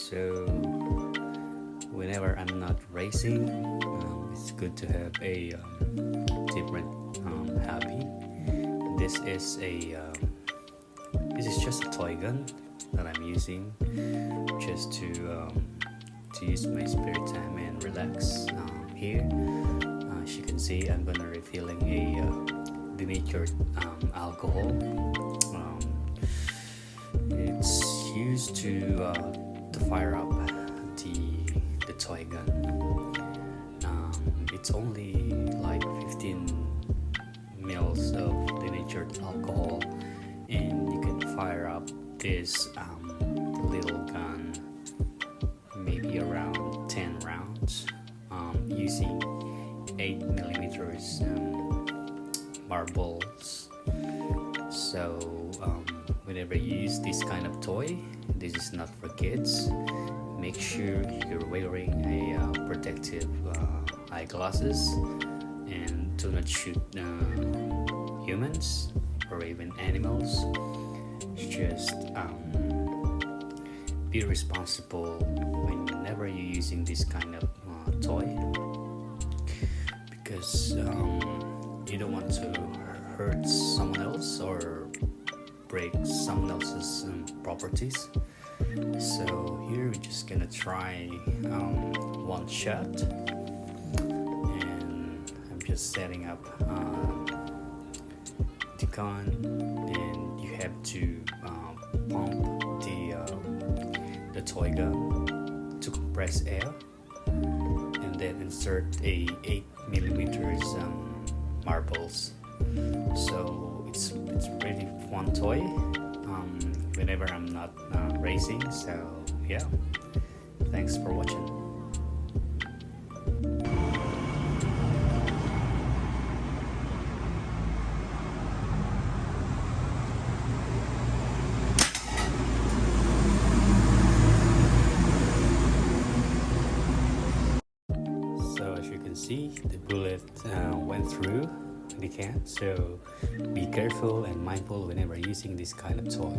So whenever I'm not racing, it's good to have a different hobby. This is just a toy gun that I'm using just to use my spare time and relax. Here, as you can see, I'm gonna refilling a denatured alcohol. It's used to fire up the toy gun. It's only like 15 mils of denatured alcohol, and you can fire up this little gun maybe around 10 rounds using 8mm marbles. So whenever you use this kind of toy, this is not for kids. Make sure you're wearing a protective eyeglasses and do not shoot humans or even animals. Just be responsible whenever you're using this kind of toy, because you don't want to hurt someone else or break someone else's properties. So here we're just gonna try one shot, and I'm just setting up the gun, and you have to pump the toy gun to compress air, and then insert a 8mm marbles. So it's really fun toy whenever I'm not racing. So yeah, thanks for watching. So as you can see, the bullet went through the can, so be careful and mindful whenever using this kind of toy.